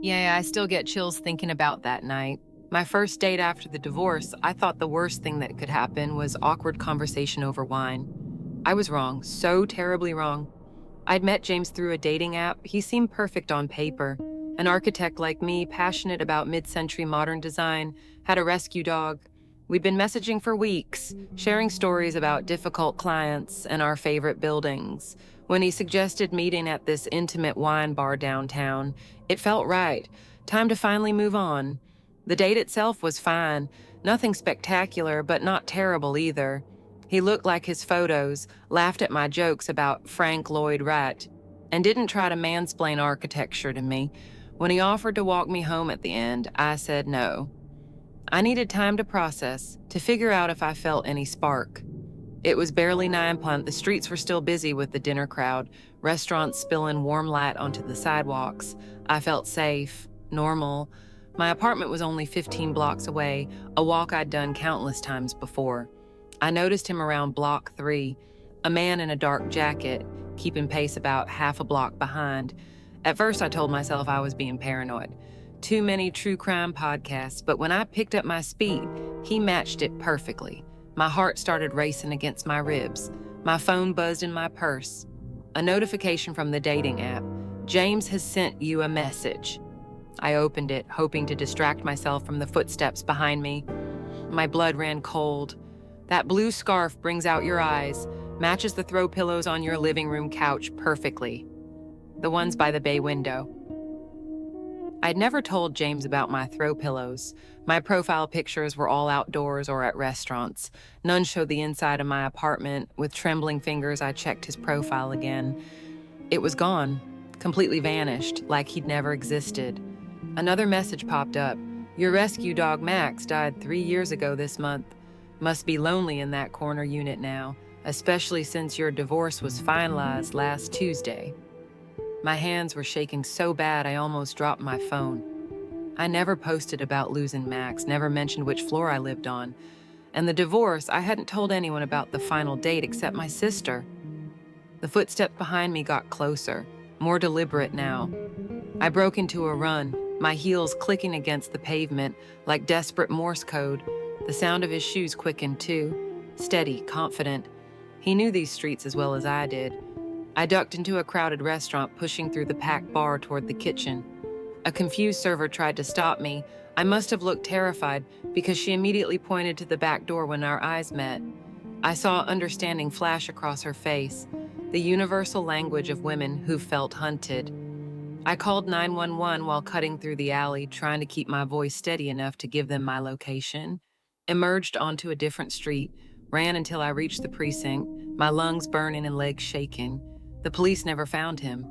Yeah, I still get chills thinking about that night. My first date after the divorce, I thought the worst thing that could happen was awkward conversation over wine. I was wrong, so terribly wrong. I'd met James through a dating app. He seemed perfect on paper. An architect like me, passionate about mid-century modern design, had a rescue dog. We'd been messaging for weeks, sharing stories about difficult clients and our favorite buildings. When he suggested meeting at this intimate wine bar downtown, it felt right. Time to finally move on. The date itself was fine. Nothing spectacular, but not terrible either. He looked like his photos, laughed at my jokes about Frank Lloyd Wright, and didn't try to mansplain architecture to me. When he offered to walk me home at the end, I said no. I needed time to process, to figure out if I felt any spark. It was barely 9 p.m. The streets were still busy with the dinner crowd, restaurants spilling warm light onto the sidewalks. I felt safe, normal. My apartment was only 15 blocks away, a walk I'd done countless times before. I noticed him around block 3, a man in a dark jacket, keeping pace about half a block behind. At first, I told myself I was being paranoid. Too many true crime podcasts, but when I picked up my speed, he matched it perfectly. My heart started racing against my ribs. My phone buzzed in my purse. A notification from the dating app. James has sent you a message. I opened it, hoping to distract myself from the footsteps behind me. My blood ran cold. That blue scarf brings out your eyes, matches the throw pillows on your living room couch perfectly. The ones by the bay window. I'd never told James about my throw pillows. My profile pictures were all outdoors or at restaurants. None showed the inside of my apartment. With trembling fingers, I checked his profile again. It was gone, completely vanished, like he'd never existed. Another message popped up. Your rescue dog, Max, died 3 years ago this month. Must be lonely in that corner unit now, especially since your divorce was finalized last Tuesday. My hands were shaking so bad I almost dropped my phone. I never posted about losing Max, never mentioned which floor I lived on. And the divorce, I hadn't told anyone about the final date except my sister. The footsteps behind me got closer, more deliberate now. I broke into a run, my heels clicking against the pavement like desperate Morse code. The sound of his shoes quickened too, steady, confident. He knew these streets as well as I did. I ducked into a crowded restaurant, pushing through the packed bar toward the kitchen. A confused server tried to stop me. I must have looked terrified because she immediately pointed to the back door when our eyes met. I saw understanding flash across her face, the universal language of women who felt hunted. I called 911 while cutting through the alley, trying to keep my voice steady enough to give them my location. Emerged onto a different street, ran until I reached the precinct, my lungs burning and legs shaking. The police never found him.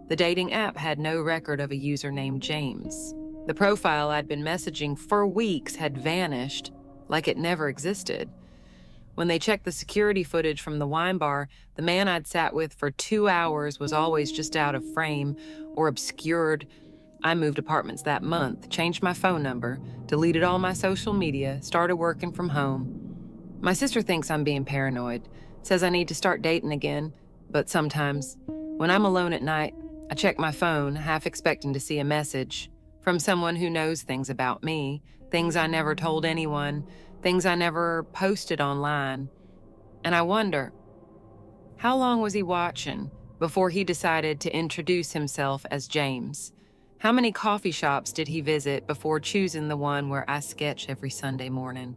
The dating app had no record of a user named James. The profile I'd been messaging for weeks had vanished, like it never existed. When they checked the security footage from the wine bar, the man I'd sat with for 2 hours was always just out of frame or obscured. I moved apartments that month, changed my phone number, deleted all my social media, started working from home. My sister thinks I'm being paranoid, says I need to start dating again. But sometimes, when I'm alone at night, I check my phone, half expecting to see a message from someone who knows things about me, things I never told anyone, things I never posted online. And I wonder, how long was he watching before he decided to introduce himself as James? How many coffee shops did he visit before choosing the one where I sketch every Sunday morning?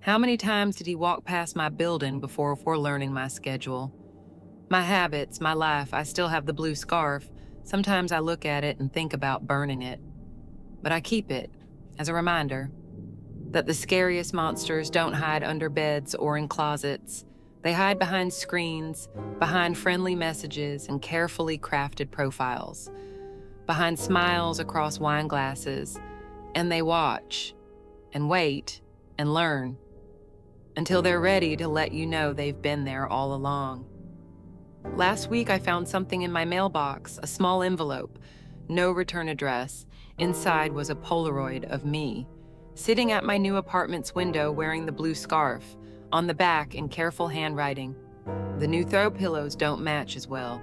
How many times did he walk past my building before learning my schedule? My habits, my life, I still have the blue scarf. Sometimes I look at it and think about burning it. But I keep it as a reminder that the scariest monsters don't hide under beds or in closets. They hide behind screens, behind friendly messages and carefully crafted profiles, behind smiles across wine glasses, and they watch and wait and learn until they're ready to let you know they've been there all along. Last week, I found something in my mailbox, a small envelope, no return address. Inside was a Polaroid of me, sitting at my new apartment's window wearing the blue scarf, on the back in careful handwriting. The new throw pillows don't match as well.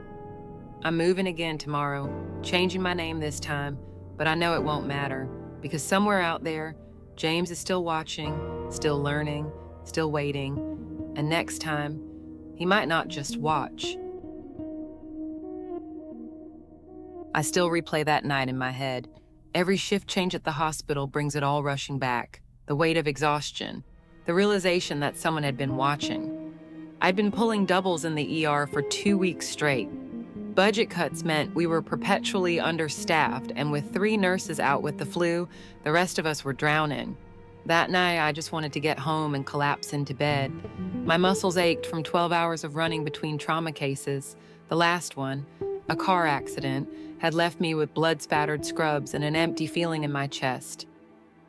I'm moving again tomorrow, changing my name this time, but I know it won't matter because somewhere out there, James is still watching, still learning, still waiting, and next time, he might not just watch. I still replay that night in my head. Every shift change at the hospital brings it all rushing back. The weight of exhaustion, the realization that someone had been watching. I'd been pulling doubles in the ER for 2 weeks straight. Budget cuts meant we were perpetually understaffed, and with 3 nurses out with the flu, the rest of us were drowning. That night, I just wanted to get home and collapse into bed. My muscles ached from 12 hours of running between trauma cases. The last one, a car accident, had left me with blood-spattered scrubs and an empty feeling in my chest.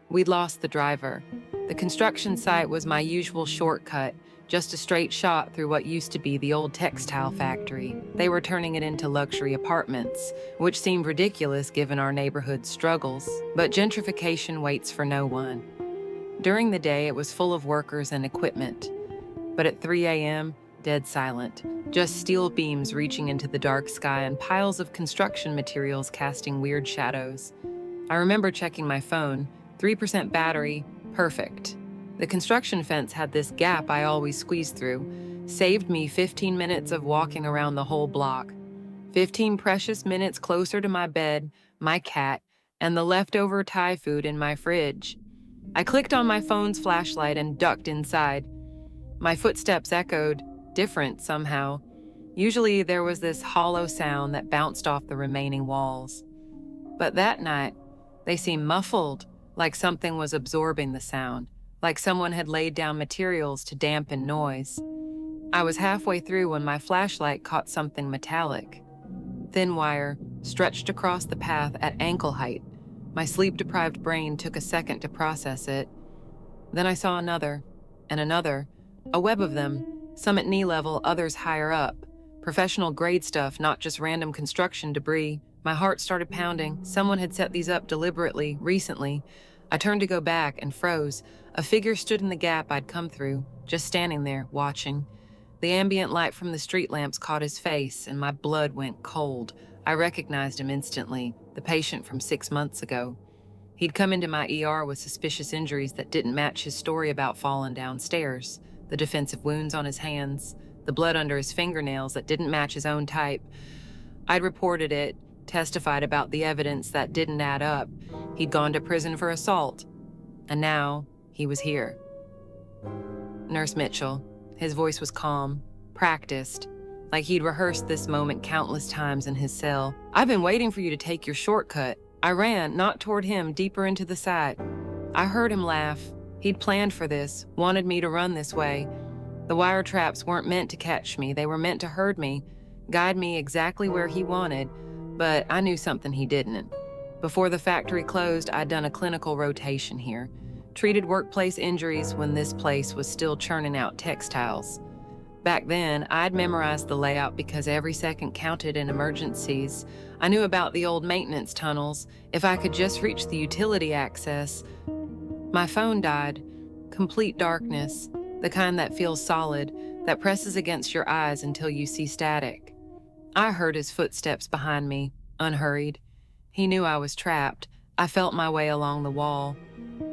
We'd lost the driver. The construction site was my usual shortcut, just a straight shot through what used to be the old textile factory. They were turning it into luxury apartments, which seemed ridiculous given our neighborhood's struggles. But gentrification waits for no one. During the day, it was full of workers and equipment. But at 3 a.m., dead silent. Just steel beams reaching into the dark sky and piles of construction materials casting weird shadows. I remember checking my phone. 3% battery, perfect. The construction fence had this gap I always squeezed through. Saved me 15 minutes of walking around the whole block. 15 precious minutes closer to my bed, my cat, and the leftover Thai food in my fridge. I clicked on my phone's flashlight and ducked inside. My footsteps echoed, different somehow. Usually there was this hollow sound that bounced off the remaining walls. But that night, they seemed muffled, like something was absorbing the sound, like someone had laid down materials to dampen noise. I was halfway through when my flashlight caught something metallic. Thin wire, stretched across the path at ankle height. My sleep-deprived brain took a second to process it. Then I saw another, and another, a web of them, some at knee level, others higher up. Professional grade stuff, not just random construction debris. My heart started pounding. Someone had set these up deliberately, recently. I turned to go back and froze. A figure stood in the gap I'd come through, just standing there, watching. The ambient light from the street lamps caught his face, and my blood went cold. I recognized him instantly, the patient from 6 months ago. He'd come into my ER with suspicious injuries that didn't match his story about falling downstairs. The defensive wounds on his hands, the blood under his fingernails that didn't match his own type. I'd reported it, testified about the evidence that didn't add up. He'd gone to prison for assault. And now, he was here. Nurse Mitchell. His voice was calm, practiced, like he'd rehearsed this moment countless times in his cell. "I've been waiting for you to take your shortcut." I ran, not toward him, deeper into the site. I heard him laugh. He'd planned for this, wanted me to run this way. The wire traps weren't meant to catch me. They were meant to herd me, guide me exactly where he wanted, but I knew something he didn't. Before the factory closed, I'd done a clinical rotation here. Treated workplace injuries when this place was still churning out textiles. Back then, I'd memorized the layout because every second counted in emergencies. I knew about the old maintenance tunnels. If I could just reach the utility access. My phone died. Complete darkness. The kind that feels solid, that presses against your eyes until you see static. I heard his footsteps behind me, unhurried. He knew I was trapped. I felt my way along the wall.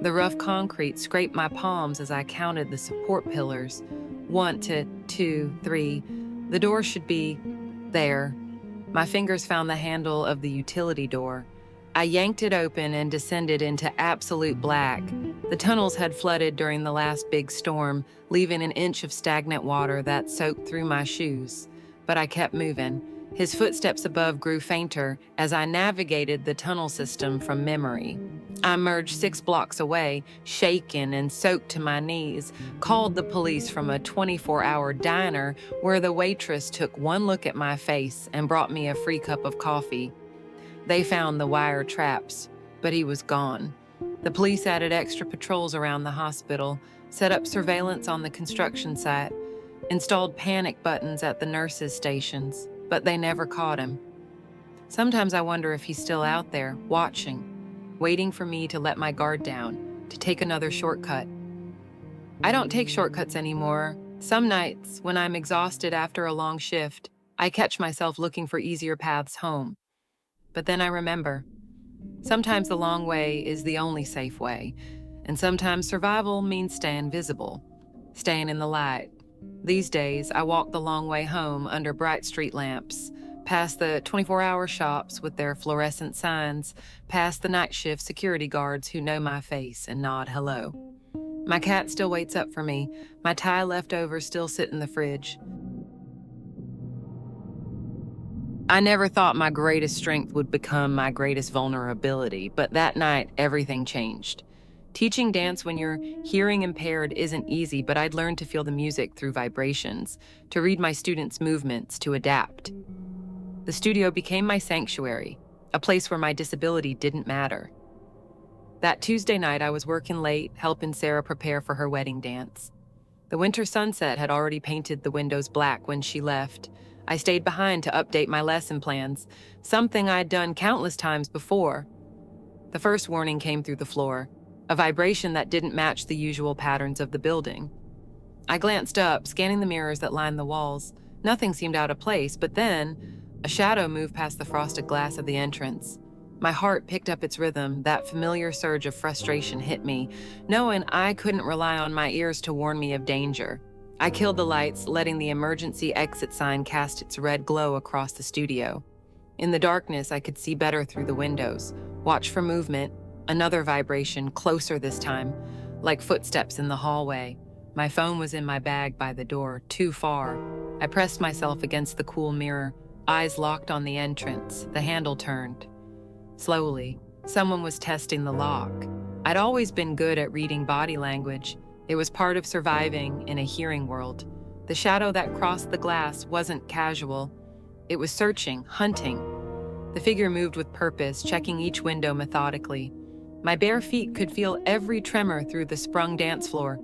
The rough concrete scraped my palms as I counted the support pillars. 1 to 2, 3. The door should be there. My fingers found the handle of the utility door. I yanked it open and descended into absolute black. The tunnels had flooded during the last big storm, leaving an inch of stagnant water that soaked through my shoes. But I kept moving. His footsteps above grew fainter as I navigated the tunnel system from memory. I emerged 6 blocks away, shaken and soaked to my knees, called the police from a 24-hour diner where the waitress took one look at my face and brought me a free cup of coffee. They found the wire traps, but he was gone. The police added extra patrols around the hospital, set up surveillance on the construction site, installed panic buttons at the nurses' stations, but they never caught him. Sometimes I wonder if he's still out there, watching, waiting for me to let my guard down, to take another shortcut. I don't take shortcuts anymore. Some nights, when I'm exhausted after a long shift, I catch myself looking for easier paths home. But then I remember, sometimes the long way is the only safe way, and sometimes survival means staying visible, staying in the light. These days, I walk the long way home under bright street lamps, past the 24-hour shops with their fluorescent signs, past the night shift security guards who know my face and nod hello. My cat still waits up for me, my Thai leftovers still sit in the fridge. I never thought my greatest strength would become my greatest vulnerability, but that night, everything changed. Teaching dance when you're hearing impaired isn't easy, but I'd learned to feel the music through vibrations, to read my students' movements, to adapt. The studio became my sanctuary, a place where my disability didn't matter. That Tuesday night, I was working late, helping Sarah prepare for her wedding dance. The winter sunset had already painted the windows black when she left. I stayed behind to update my lesson plans, something I'd done countless times before. The first warning came through the floor, a vibration that didn't match the usual patterns of the building. I glanced up, scanning the mirrors that lined the walls. Nothing seemed out of place, but then a shadow moved past the frosted glass of the entrance. My heart picked up its rhythm. That familiar surge of frustration hit me, knowing I couldn't rely on my ears to warn me of danger. I killed the lights, letting the emergency exit sign cast its red glow across the studio. In the darkness, I could see better through the windows, watch for movement, another vibration, closer this time, like footsteps in the hallway. My phone was in my bag by the door, too far. I pressed myself against the cool mirror, eyes locked on the entrance. The handle turned. Slowly, someone was testing the lock. I'd always been good at reading body language. It was part of surviving in a hearing world. The shadow that crossed the glass wasn't casual. It was searching, hunting. The figure moved with purpose, checking each window methodically. My bare feet could feel every tremor through the sprung dance floor.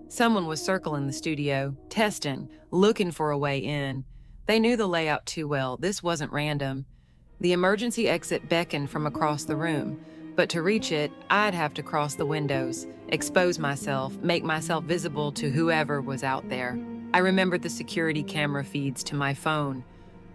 Someone was circling the studio, testing, looking for a way in. They knew the layout too well. This wasn't random. The emergency exit beckoned from across the room, but to reach it, I'd have to cross the windows, expose myself, make myself visible to whoever was out there. I remembered the security camera feeds to my phone,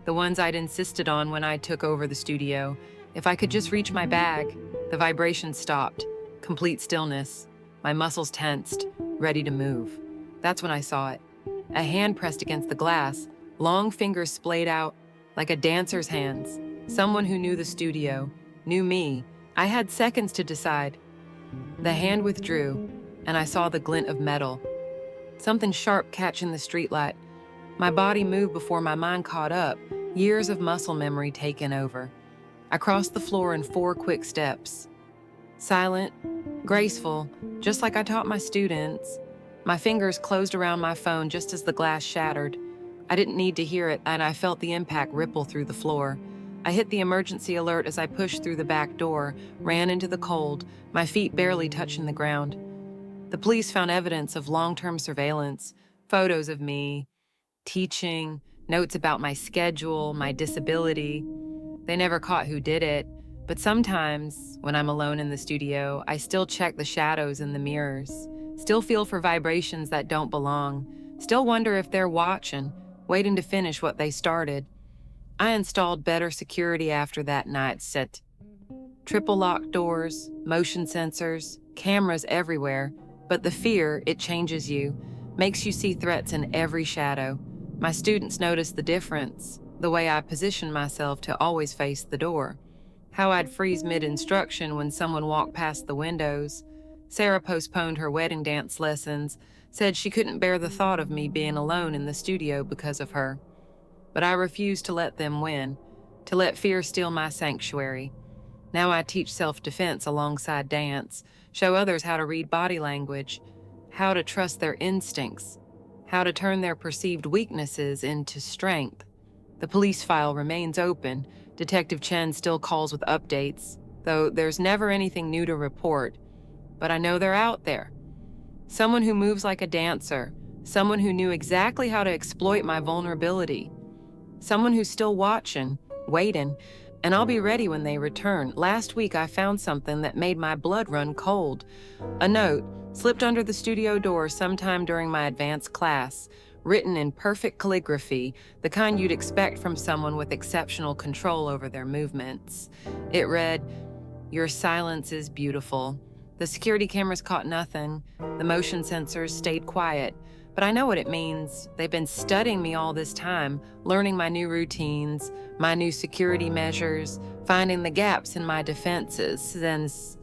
the ones I'd insisted on when I took over the studio. If I could just reach my bag. The vibration stopped, complete stillness. My muscles tensed, ready to move. That's when I saw it. A hand pressed against the glass, long fingers splayed out like a dancer's hands. Someone who knew the studio, knew me. I had seconds to decide. The hand withdrew, and I saw the glint of metal. Something sharp catching the streetlight. My body moved before my mind caught up, years of muscle memory taken over. I crossed the floor in 4 quick steps. Silent, graceful, just like I taught my students. My fingers closed around my phone just as the glass shattered. I didn't need to hear it, and I felt the impact ripple through the floor. I hit the emergency alert as I pushed through the back door, ran into the cold, my feet barely touching the ground. The police found evidence of long-term surveillance, photos of me, teaching, notes about my schedule, my disability. They never caught who did it, but sometimes, when I'm alone in the studio, I still check the shadows in the mirrors, still feel for vibrations that don't belong, still wonder if they're watching, waiting to finish what they started. I installed better security after that night, set triple lock doors, motion sensors, cameras everywhere, but the fear, it changes you, makes you see threats in every shadow. My students noticed the difference, the way I positioned myself to always face the door, how I'd freeze mid-instruction when someone walked past the windows. Sarah postponed her wedding dance lessons, said she couldn't bear the thought of me being alone in the studio because of her. But I refused to let them win, to let fear steal my sanctuary. Now I teach self-defense alongside dance, show others how to read body language, how to trust their instincts, how to turn their perceived weaknesses into strength. The police file remains open. Detective Chen still calls with updates, though there's never anything new to report. But I know they're out there. Someone who moves like a dancer, someone who knew exactly how to exploit my vulnerability. Someone who's still watching, waiting, and I'll be ready when they return. Last week, I found something that made my blood run cold. A note slipped under the studio door sometime during my advanced class, written in perfect calligraphy, the kind you'd expect from someone with exceptional control over their movements. It read, "Your silence is beautiful." The security cameras caught nothing. The motion sensors stayed quiet. But I know what it means. They've been studying me all this time, learning my new routines, my new security measures, finding the gaps in my defenses. Since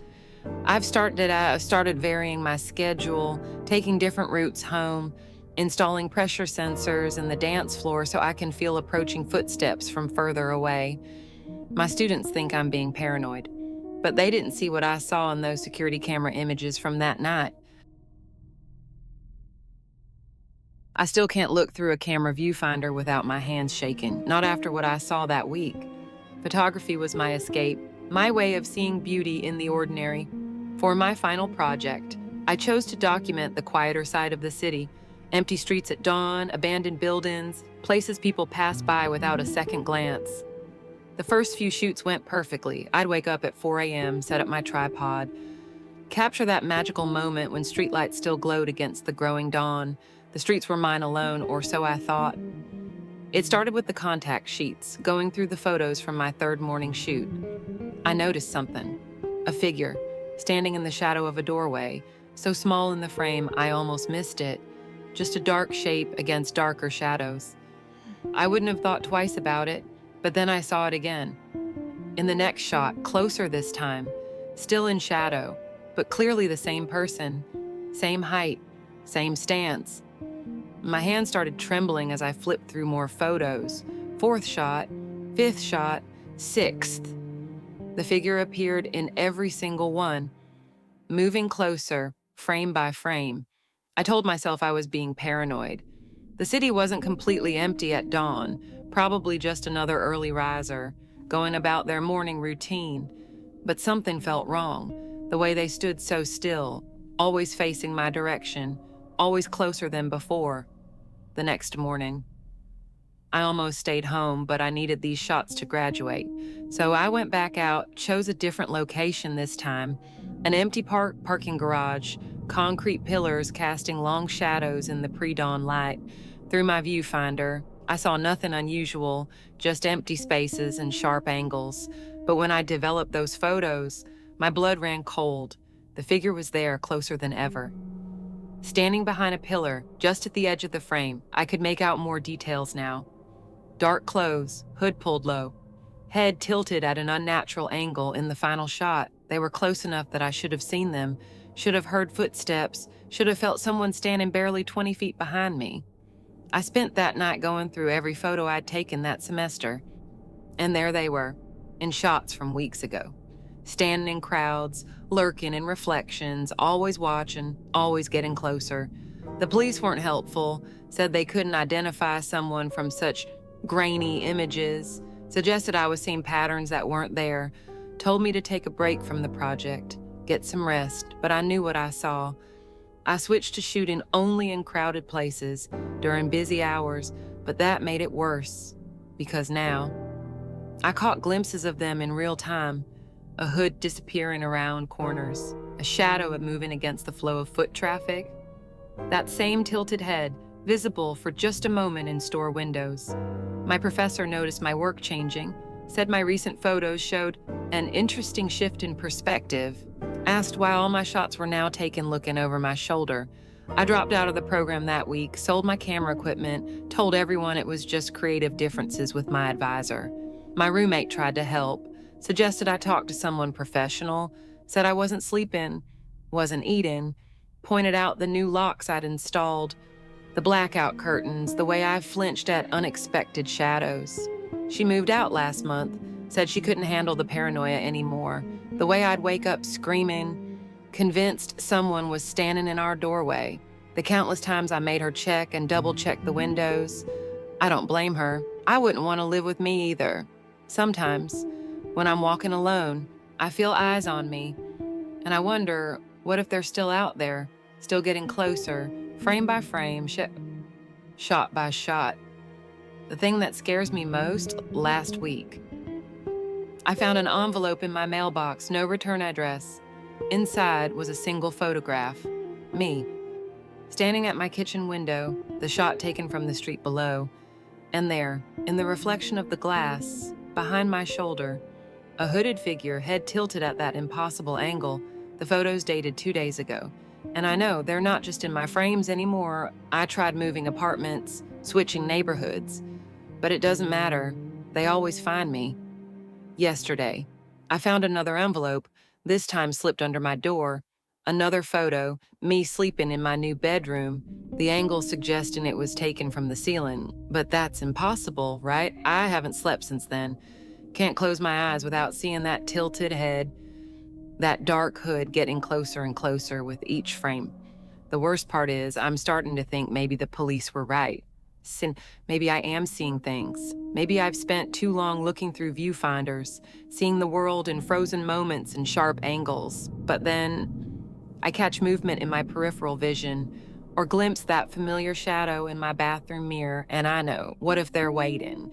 I've started varying my schedule, taking different routes home, installing pressure sensors in the dance floor so I can feel approaching footsteps from further away. My students think I'm being paranoid, but they didn't see what I saw in those security camera images from that night. I still can't look through a camera viewfinder without my hands shaking, not after what I saw that week. Photography was my escape, my way of seeing beauty in the ordinary. For my final project, I chose to document the quieter side of the city: empty streets at dawn, abandoned buildings, places people pass by without a second glance. The first few shoots went perfectly. I'd wake up at 4 a.m., set up my tripod, capture that magical moment when streetlights still glowed against the growing dawn. The streets were mine alone, or so I thought. It started with the contact sheets, going through the photos from my third morning shoot. I noticed something: a figure, standing in the shadow of a doorway, so small in the frame I almost missed it, just a dark shape against darker shadows. I wouldn't have thought twice about it, but then I saw it again. In the next shot, closer this time, still in shadow, but clearly the same person, same height, same stance. My hand started trembling as I flipped through more photos. Fourth shot, fifth shot, sixth. The figure appeared in every single one, moving closer, frame by frame. I told myself I was being paranoid. The city wasn't completely empty at dawn, probably just another early riser, going about their morning routine. But something felt wrong. The way they stood so still, always facing my direction, always closer than before. The next morning, I almost stayed home, but I needed these shots to graduate. So I went back out, chose a different location this time: an empty parking garage, concrete pillars casting long shadows in the pre-dawn light. Through my viewfinder, I saw nothing unusual, just empty spaces and sharp angles. But when I developed those photos, my blood ran cold. The figure was there, closer than ever. Standing behind a pillar, just at the edge of the frame, I could make out more details now. Dark clothes, hood pulled low, head tilted at an unnatural angle in the final shot. They were close enough that I should have seen them, should have heard footsteps, should have felt someone standing barely 20 feet behind me. I spent that night going through every photo I'd taken that semester, and there they were, in shots from weeks ago. Standing in crowds, lurking in reflections, always watching, always getting closer. The police weren't helpful, said they couldn't identify someone from such grainy images, suggested I was seeing patterns that weren't there, told me to take a break from the project, get some rest, but I knew what I saw. I switched to shooting only in crowded places, during busy hours, but that made it worse, because now I caught glimpses of them in real time: a hood disappearing around corners, a shadow moving against the flow of foot traffic, that same tilted head visible for just a moment in store windows. My professor noticed my work changing, said my recent photos showed an interesting shift in perspective, asked why all my shots were now taken looking over my shoulder. I dropped out of the program that week, sold my camera equipment, told everyone it was just creative differences with my advisor. My roommate tried to help, suggested I talk to someone professional, said I wasn't sleeping, wasn't eating, pointed out the new locks I'd installed, the blackout curtains, the way I flinched at unexpected shadows. She moved out last month, said she couldn't handle the paranoia anymore, the way I'd wake up screaming, convinced someone was standing in our doorway, the countless times I made her check and double-check the windows. I don't blame her. I wouldn't want to live with me either. Sometimes, when I'm walking alone, I feel eyes on me, and I wonder, what if they're still out there, still getting closer, frame by frame, shot by shot. The thing that scares me most: last week, I found an envelope in my mailbox, no return address. Inside was a single photograph: me, Standing at my kitchen window, the shot taken from the street below, and there, in the reflection of the glass, behind my shoulder, a hooded figure, head tilted at that impossible angle. The photos dated 2 days ago. And I know they're not just in my frames anymore. I tried moving apartments, switching neighborhoods. But it doesn't matter. They always find me. Yesterday, I found another envelope, this time slipped under my door. Another photo, me sleeping in my new bedroom, the angle suggesting it was taken from the ceiling. But that's impossible, right? I haven't slept since then. Can't close my eyes without seeing that tilted head, that dark hood getting closer and closer with each frame. The worst part is I'm starting to think maybe the police were right. Maybe I am seeing things. Maybe I've spent too long looking through viewfinders, seeing the world in frozen moments and sharp angles. But then I catch movement in my peripheral vision or glimpse that familiar shadow in my bathroom mirror, and I know, what if they're waiting?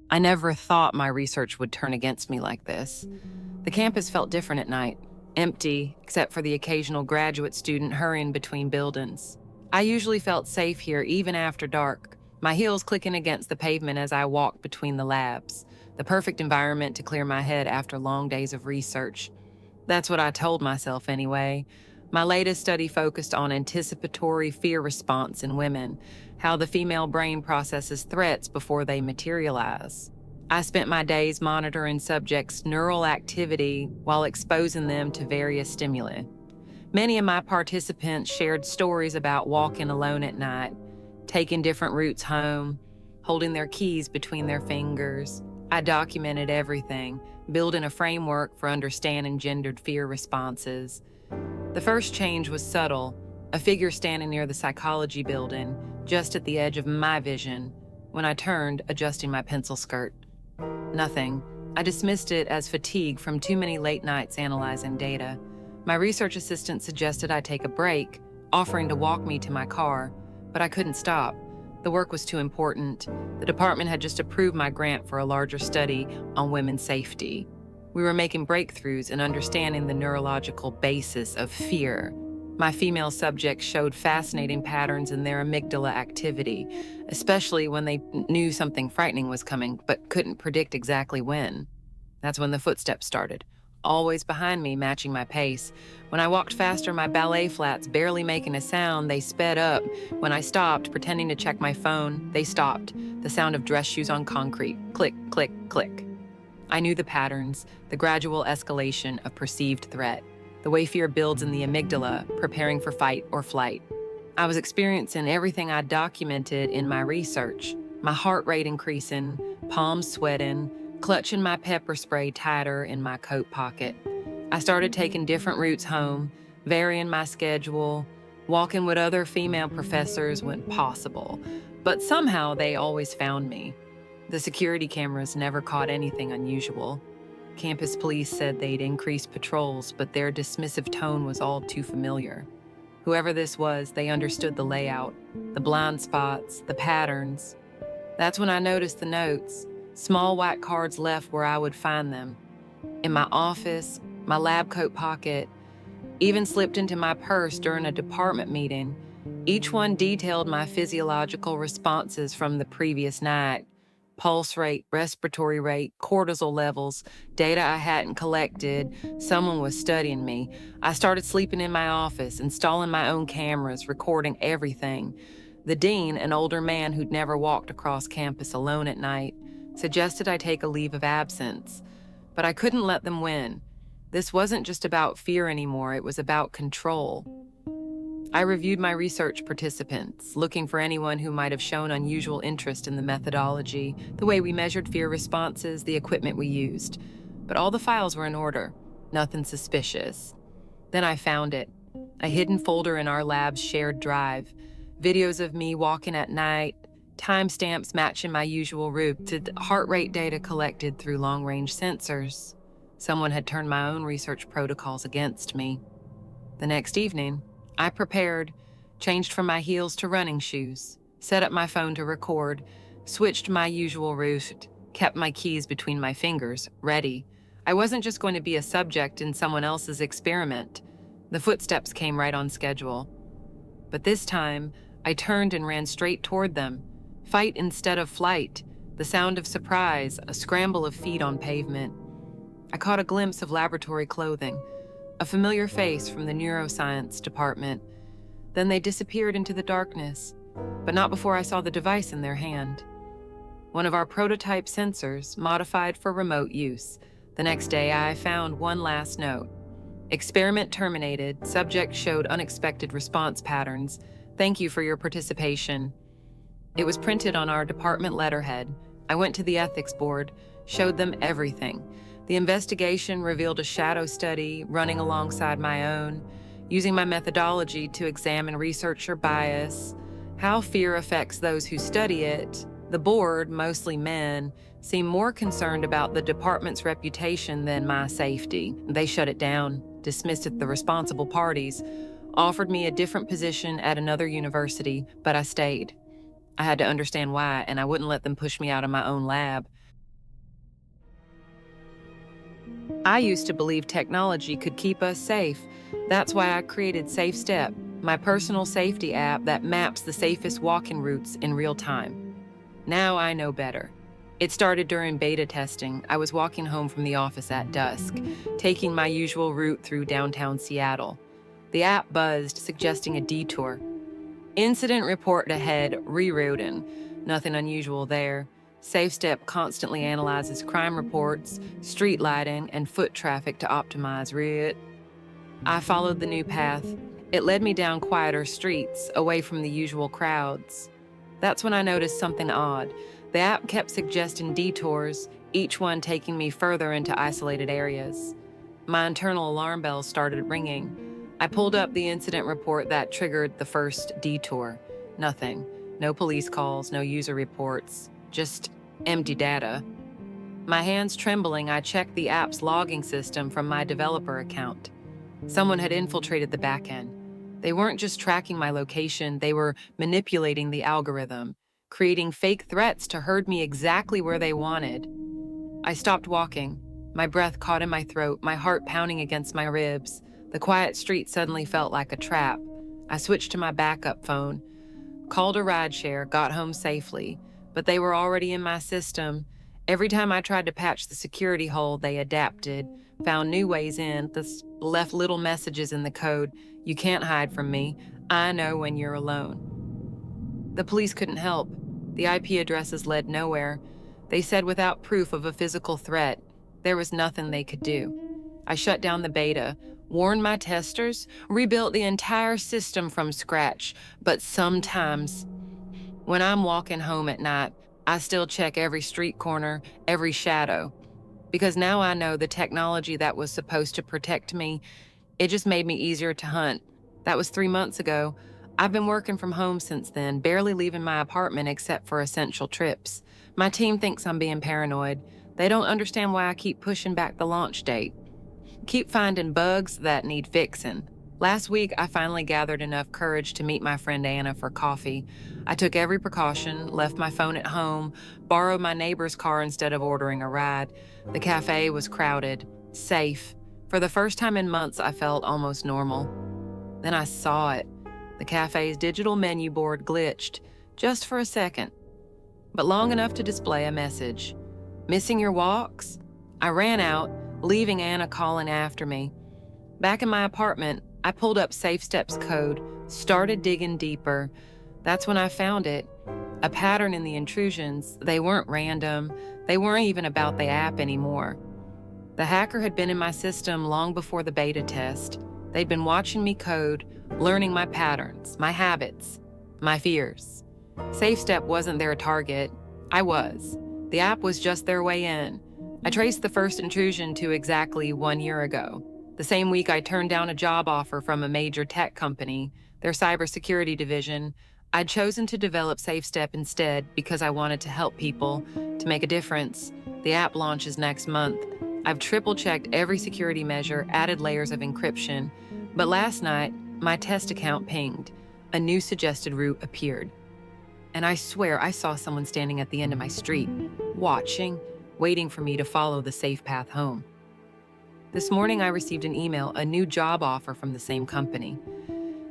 I never thought my research would turn against me like this. The campus felt different at night, empty except for the occasional graduate student hurrying between buildings. I usually felt safe here even after dark, my heels clicking against the pavement as I walked between the labs, the perfect environment to clear my head after long days of research. That's what I told myself anyway. My latest study focused on anticipatory fear response in women, how the female brain processes threats before they materialize. I spent my days monitoring subjects' neural activity while exposing them to various stimuli. Many of my participants shared stories about walking alone at night, taking different routes home, holding their keys between their fingers. I documented everything, building a framework for understanding gendered fear responses. The first change was subtle, a figure standing near the psychology building, just at the edge of my vision, when I turned, adjusting my pencil skirt. Nothing. I dismissed it as fatigue from too many late nights analyzing data. My research assistant suggested I take a break, offering to walk me to my car, but I couldn't stop. The work was too important. The department had just approved my grant for a larger study on women's safety. We were making breakthroughs in understanding the neurological basis of fear. My female subjects showed fascinating patterns in their amygdala activity, especially when they knew something frightening was coming but couldn't predict exactly when. That's when the footsteps started, always behind me, matching my pace. When I walked faster, my ballet flats barely making a sound, they sped up. When I stopped, pretending to check my phone, they stopped. The sound of dress shoes on concrete. Click, click, click. I knew the patterns, the gradual escalation of perceived threat, the way fear builds in the amygdala, preparing for fight or flight. I was experiencing everything I documented in my research, my heart rate increasing, palms sweating, clutching my pepper spray tighter in my coat pocket. I started taking different routes home, varying my schedule, walking with other female professors when possible, but somehow they always found me. The security cameras never caught anything unusual. Campus police said they'd increased patrols, but their dismissive tone was all too familiar. Whoever this was, they understood the layout, the blind spots, the patterns. That's when I noticed the notes, small white cards left where I would find them. In my office, my lab coat pocket, even slipped into my purse during a department meeting. Each one detailed my physiological responses from the previous night. Pulse rate, respiratory rate, cortisol levels, data I hadn't collected. Someone was studying me. I started sleeping in my office, installing my own cameras, recording everything. The dean, an older man who'd never walked across campus alone at night, suggested I take a leave of absence. But I couldn't let them win. This wasn't just about fear anymore, it was about control. I reviewed my research participants, looking for anyone who might have shown unusual interest in the methodology, the way we measured fear responses, the equipment we used. But all the files were in order, nothing suspicious. Then I found it, a hidden folder in our lab's shared drive. Videos of me walking at night, timestamps matching my usual route, heart rate data collected through long-range sensors. Someone had turned my own research protocols against me. The next evening, I prepared, changed from my heels to running shoes, set up my phone to record, switched my usual route, kept my keys between my fingers, ready. I wasn't just going to be a subject in someone else's experiment. The footsteps came right on schedule. But this time, I turned and ran straight toward them. Fight instead of flight, the sound of surprise, a scramble of feet on pavement. I caught a glimpse of laboratory clothing, a familiar face from the neuroscience department. Then they disappeared into the darkness, but not before I saw the device in their hand. One of our prototype sensors, modified for remote use. The next day, I found one last note. Experiment terminated. Subject showed unexpected response patterns. Thank you for your participation. It was printed on our department letterhead. I went to the ethics board, showed them everything. The investigation revealed a shadow study running alongside my own, using my methodology to examine researcher bias, how fear affects those who study it. The board, mostly men, seemed more concerned about the department's reputation than my safety. They shut it down, dismissed the responsible parties, offered me a different position at another university, but I stayed. I had to understand why, and I wouldn't let them push me out of my own lab. I used to believe technology could keep us safe. That's why I created SafeStep, my personal safety app that maps the safest walk-in routes in real time. Now I know better. It started during beta testing. I was walking home from the office at dusk, taking my usual route through downtown Seattle. The app buzzed, suggesting a detour. Incident report ahead, rerouting. Nothing unusual there. SafeStep constantly analyzes crime reports, street lighting, and foot traffic to optimize route. I followed the new path. It led me down quieter streets, away from the usual crowds. That's when I noticed something odd. The app kept suggesting detours, each one taking me further into isolated areas. My internal alarm bells started ringing. I pulled up the incident report that triggered the first detour. Nothing. No police calls, no user reports, just empty data. My hands trembling, I checked the app's logging system from my developer account. Someone had infiltrated the backend. They weren't just tracking my location, they were manipulating the algorithm, creating fake threats to herd me exactly where they wanted. I stopped walking, my breath caught in my throat, my heart pounding against my ribs. The quiet street suddenly felt like a trap. I switched to my backup phone, called a rideshare, got home safely, but they were already in my system. Every time I tried to patch the security hole, they adapted, found new ways in, left little messages in the code. You can't hide from me. I know when you're alone. The police couldn't help. The IP addresses led nowhere. They said without proof of a physical threat, there was nothing they could do. I shut down the beta, warned my testers, rebuilt the entire system from scratch. But sometimes, when I'm walking home at night, I still check every street corner, every shadow. Because now I know the technology that was supposed to protect me, it just made me easier to hunt. That was 3 months ago. I've been working from home since then, barely leaving my apartment except for essential trips. My team thinks I'm being paranoid. They don't understand why I keep pushing back the launch date. Keep finding bugs that need fixing. Last week, I finally gathered enough courage to meet my friend Anna for coffee. I took every precaution, left my phone at home, borrowed my neighbor's car instead of ordering a ride. The cafe was crowded, safe. For the first time in months, I felt almost normal. Then I saw it. The cafe's digital menu board glitched, just for a second, but long enough to display a message. Missing your walks? I ran out, leaving Anna calling after me. Back in my apartment, I pulled up SafeStep's code, started digging deeper. That's when I found it. A pattern in the intrusions. They weren't random. They weren't even about the app anymore. The hacker had been in my system long before the beta test. They'd been watching me code, learning my patterns, my habits, my fears. SafeStep wasn't their target. I was. The app was just their way in. I traced the first intrusion to exactly 1 year ago. The same week I turned down a job offer from a major tech company, their cybersecurity division. I'd chosen to develop SafeStep instead because I wanted to help people, to make a difference. The app launches next month. I've triple-checked every security measure, added layers of encryption. But last night, my test account pinged. A new suggested route appeared. And I swear I saw someone standing at the end of my street, watching, waiting for me to follow the safe path home. This morning, I received an email, a new job offer from the same company.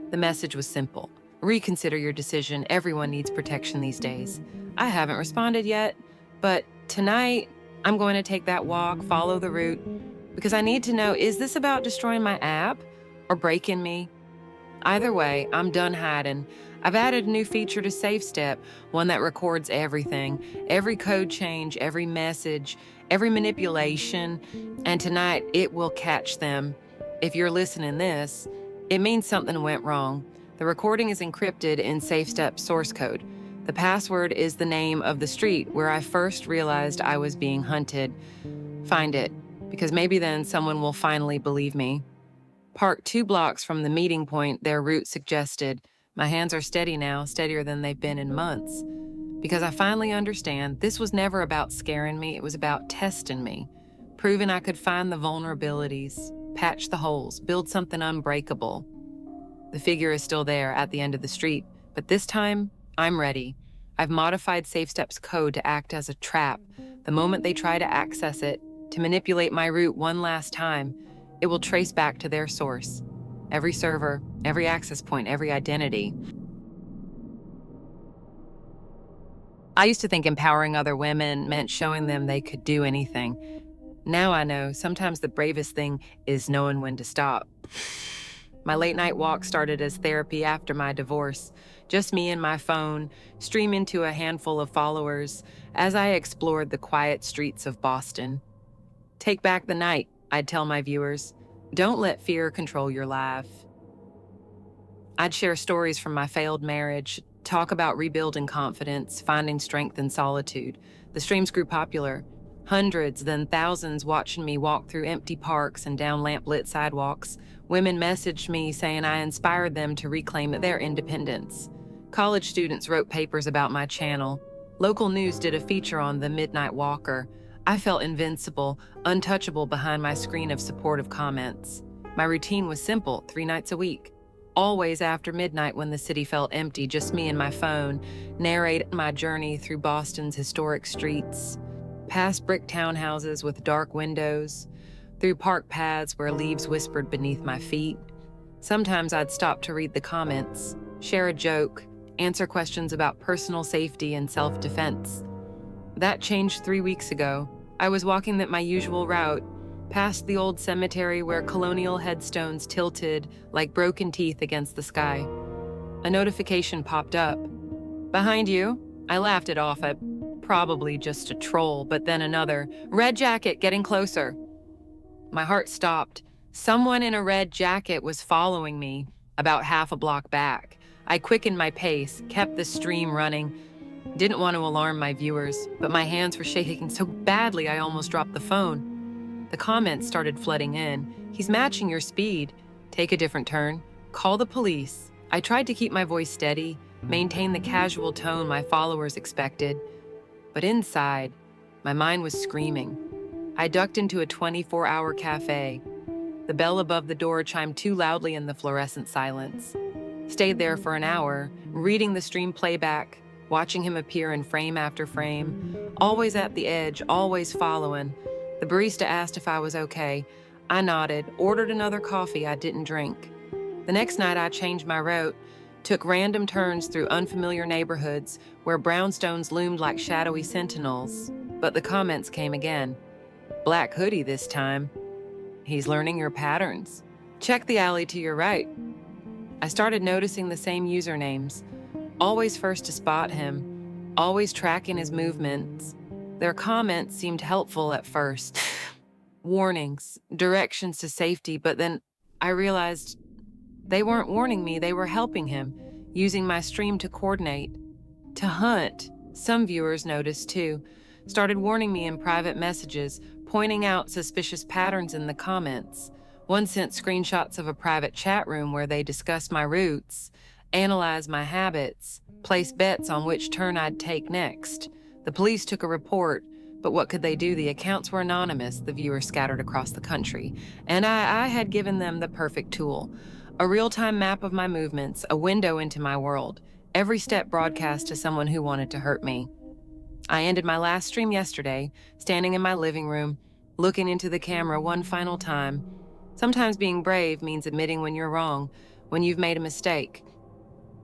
The message was simple. Reconsider your decision. Everyone needs protection these days. I haven't responded yet, but tonight, I'm going to take that walk, follow the route, because I need to know, is this about destroying my app or breaking me? Either way, I'm done hiding. I've added a new feature to SafeStep, one that records everything, every code change, every message, every manipulation, and tonight it will catch them. If you're listening this, it means something went wrong. The recording is encrypted in SafeStep source code. The password is the name of the street where I first realized I was being hunted. Find it, because maybe then someone will finally believe me. Parked 2 blocks from the meeting point their route suggested. My hands are steady now, steadier than they've been in months. Because I finally understand this was never about scaring me, it was about testing me. Proving I could find the vulnerabilities, patch the holes, build something unbreakable. The figure is still there at the end of the street, but this time, I'm ready. I've modified SafeStep's code to act as a trap. The moment they try to access it, to manipulate my route one last time, it will trace back to their source. Every server, every access point, every identity. I used to think empowering other women meant showing them they could do anything. Now I know sometimes the bravest thing is knowing when to stop. My late night walk started as therapy after my divorce. Just me and my phone, streaming to a handful of followers as I explored the quiet streets of Boston. Take back the night, I'd tell my viewers. Don't let fear control your life. I'd share stories from my failed marriage, talk about rebuilding confidence, finding strength in solitude. The streams grew popular. Hundreds, then thousands watching me walk through empty parks and down lamp-lit sidewalks. Women messaged me saying I inspired them to reclaim their independence. College students wrote papers about my channel. Local news did a feature on the Midnight Walker. I felt invincible, untouchable behind my screen of supportive comments. My routine was simple, 3 nights a week. Always after midnight when the city felt empty, just me and my phone, narrate my journey through Boston's historic streets, past brick townhouses with dark windows, through park paths where leaves whispered beneath my feet. Sometimes I'd stop to read the comments, share a joke, answer questions about personal safety and self-defense. That changed 3 weeks ago. I was walking my usual route, past the old cemetery where colonial headstones tilted like broken teeth against the sky. A notification popped up. Behind you. I laughed it off at probably just a troll, but then another. Red jacket getting closer. My heart stopped. Someone in a red jacket was following me, about half a block back. I quickened my pace, kept the stream running. Didn't want to alarm my viewers, but my hands were shaking so badly I almost dropped the phone. The comments started flooding in. He's matching your speed. Take a different turn. Call the police. I tried to keep my voice steady, maintain the casual tone my followers expected. But inside, my mind was screaming. I ducked into a 24-hour cafe. The bell above the door chimed too loudly in the fluorescent silence. Stayed there for an hour, reading the stream playback, watching him appear in frame after frame, always at the edge, always following. The barista asked if I was okay. I nodded, ordered another coffee I didn't drink. The next night I changed my route, took random turns through unfamiliar neighborhoods where brownstones loomed like shadowy sentinels. But the comments came again. Black hoodie this time. He's learning your patterns. Check the alley to your right. I started noticing the same usernames. Always first to spot him, always tracking his movements. Their comments seemed helpful at first. Warnings, directions to safety, but then I realized they weren't warning me, they were helping him, using my stream to coordinate, to hunt. Some viewers noticed too, started warning me in private messages, pointing out suspicious patterns in the comments. One sent screenshots of a private chat room where they discussed my routes, analyze my habits, place bets on which turn I'd take next. The police took a report, but what could they do? The accounts were anonymous, the viewers scattered across the country, and I had given them the perfect tool. A real-time map of my movements, a window into my world, every step broadcast to someone who wanted to hurt me. I ended my last stream yesterday, standing in my living room, looking into the camera one final time. Sometimes being brave means admitting when you're wrong, when you've made a mistake.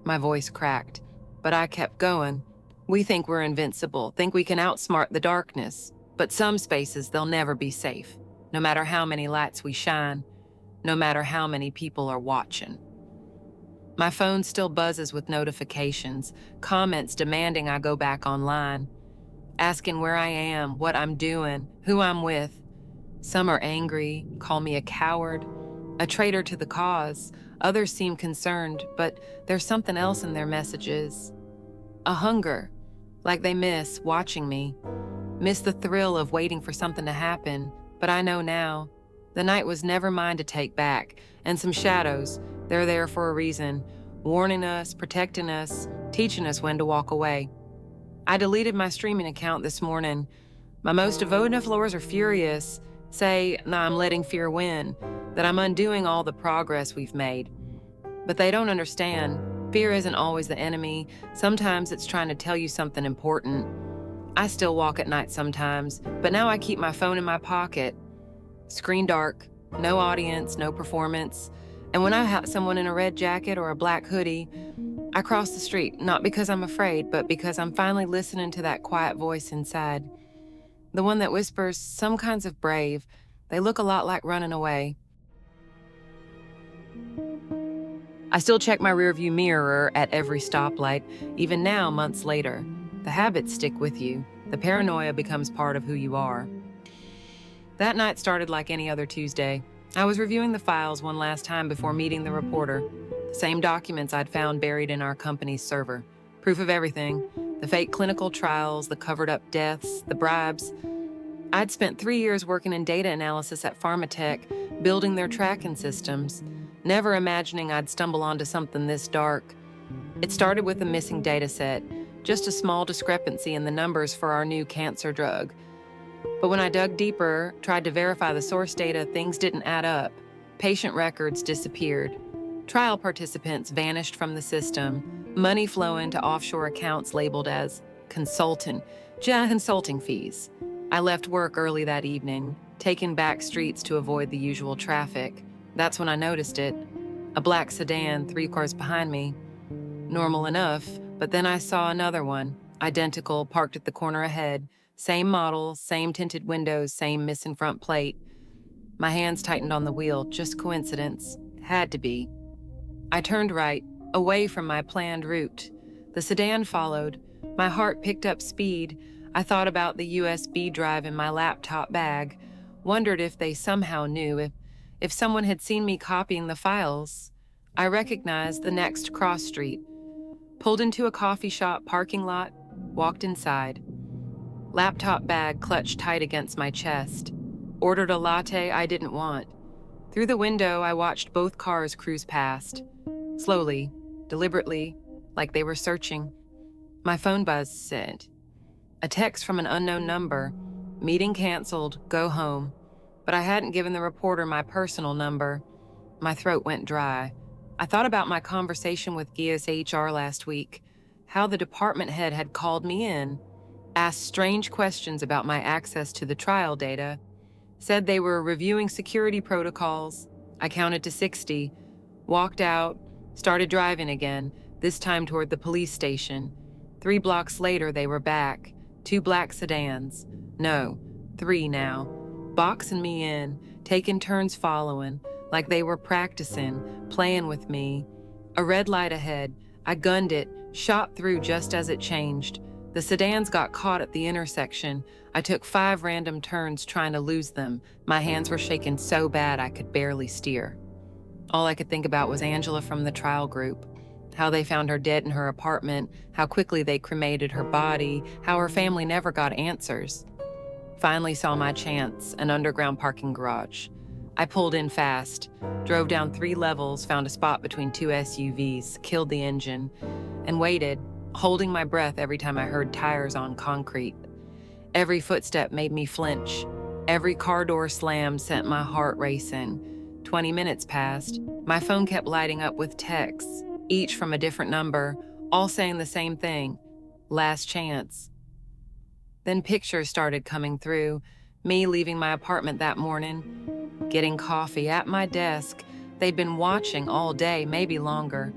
My voice cracked, but I kept going. We think we're invincible, think we can outsmart the darkness, but some spaces they'll never be safe, no matter how many lights we shine, no matter how many people are watching. My phone still buzzes with notifications, comments demanding I go back online, asking where I am, what I'm doing, who I'm with. Some are angry, call me a coward, a traitor to the cause. Others seem concerned, but there's something else in their messages. A hunger, like they miss watching me, miss the thrill of waiting for something to happen. But I know now, the night was never mine to take back, and some shadows, they're there for a reason, warning us, protecting us, teaching us when to walk away. I deleted my streaming account this morning. My most devoted followers are furious, say I'm letting fear win, that I'm undoing all the progress we've made. But they don't understand. Fear isn't always the enemy. Sometimes it's trying to tell you something important. I still walk at night sometimes, but now I keep my phone in my pocket. Screen dark, no audience, no performance. And when I have someone in a red jacket or a black hoodie, I cross the street, not because I'm afraid, but because I'm finally listening to that quiet voice inside. The one that whispers, some kinds of brave, they look a lot like running away. I still check my rearview mirror at every stoplight, even now, months later. The habits stick with you. The paranoia becomes part of who you are. That night started like any other Tuesday. I was reviewing the files one last time before meeting the reporter. The same documents I'd found buried in our company's server. Proof of everything. The fake clinical trials, the covered-up deaths, the bribes. I'd spent 3 years working in data analysis at Pharmatech, building their tracking systems, never imagining I'd stumble onto something this dark. It started with a missing data set, just a small discrepancy in the numbers for our new cancer drug. But when I dug deeper, tried to verify the source data, things didn't add up. Patient records disappeared. Trial participants vanished from the system. Money flowing to offshore accounts labeled as consulting fees. I left work early that evening, taking back streets to avoid the usual traffic. That's when I noticed it. A black sedan 3 cars behind me. Normal enough, but then I saw another one, identical, parked at the corner ahead. Same model, same tinted windows, same missing front plate. My hands tightened on the wheel, just coincidence. Had to be. I turned right, away from my planned route. The sedan followed. My heart picked up speed. I thought about the USB drive in my laptop bag, wondered if they somehow knew, if someone had seen me copying the files. I recognized the next cross street. Pulled into a coffee shop parking lot, walked inside. Laptop bag clutched tight against my chest. Ordered a latte I didn't want. Through the window, I watched both cars cruise past. Slowly, deliberately, like they were searching. My phone buzzed. A text from an unknown number. Meeting canceled, go home. But I hadn't given the reporter my personal number. My throat went dry. I thought about my conversation with Gia's HR last week, how the department head had called me in, asked strange questions about my access to the trial data, said they were reviewing security protocols. I counted to 60, walked out, started driving again, this time toward the police station. 3 blocks later, they were back. 2 black sedans. No, 3 now. Boxing me in, taking turns following, like they were practicing, playing with me. A red light ahead. I gunned it, shot through just as it changed. The sedans got caught at the intersection. I took 5 random turns trying to lose them. My hands were shaking so bad I could barely steer. All I could think about was Angela from the trial group. How they found her dead in her apartment, how quickly they cremated her body, how her family never got answers. Finally saw my chance, an underground parking garage. I pulled in fast, drove down 3 levels, found a spot between 2 SUVs, killed the engine, and waited, holding my breath every time I heard tires on concrete. Every footstep made me flinch. Every car door slam sent my heart racing. 20 minutes passed. My phone kept lighting up with texts, each from a different number, all saying the same thing, last chance. Then pictures started coming through, Me leaving my apartment that morning, getting coffee at my desk. They'd been watching all day, maybe longer.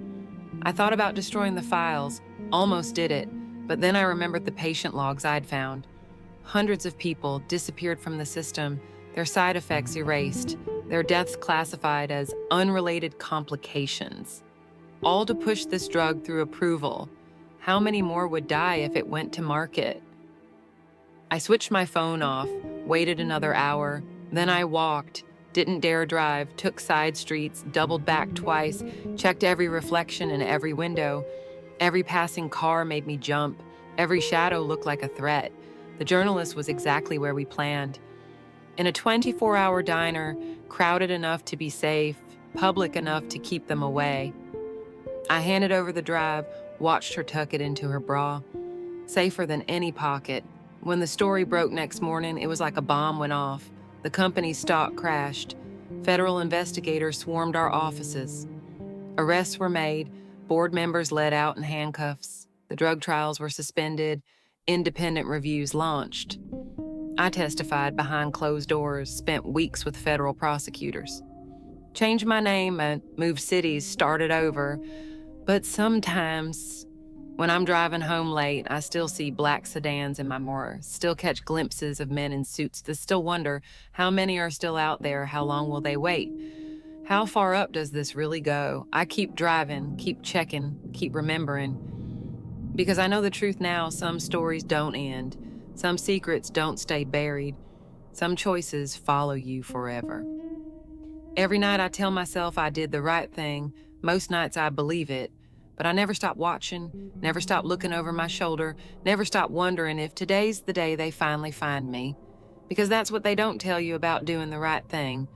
I thought about destroying the files, almost did it, but then I remembered the patient logs I'd found. Hundreds of people disappeared from the system, their side effects erased, their deaths classified as unrelated complications. All to push this drug through approval. How many more would die if it went to market? I switched my phone off, waited another hour, then I walked, didn't dare drive, took side streets, doubled back twice, checked every reflection in every window. Every passing car made me jump. Every shadow looked like a threat. The journalist was exactly where we planned. In a 24-hour diner, crowded enough to be safe, public enough to keep them away. I handed over the drive, watched her tuck it into her bra. Safer than any pocket. When the story broke next morning, it was like a bomb went off. The company's stock crashed. Federal investigators swarmed our offices. Arrests were made, board members led out in handcuffs. The drug trials were suspended, independent reviews launched. I testified behind closed doors, spent weeks with federal prosecutors. Changed my name and moved cities, started over. But sometimes, when I'm driving home late, I still see black sedans in my mirror, still catch glimpses of men in suits that still wonder how many are still out there, how long will they wait? How far up does this really go? I keep driving, keep checking, keep remembering. Because I know the truth now, some stories don't end. Some secrets don't stay buried. Some choices follow you forever. Every night I tell myself I did the right thing. Most nights I believe it. But I never stop watching, never stop looking over my shoulder, never stop wondering if today's the day they finally find me. Because that's what they don't tell you about doing the right thing.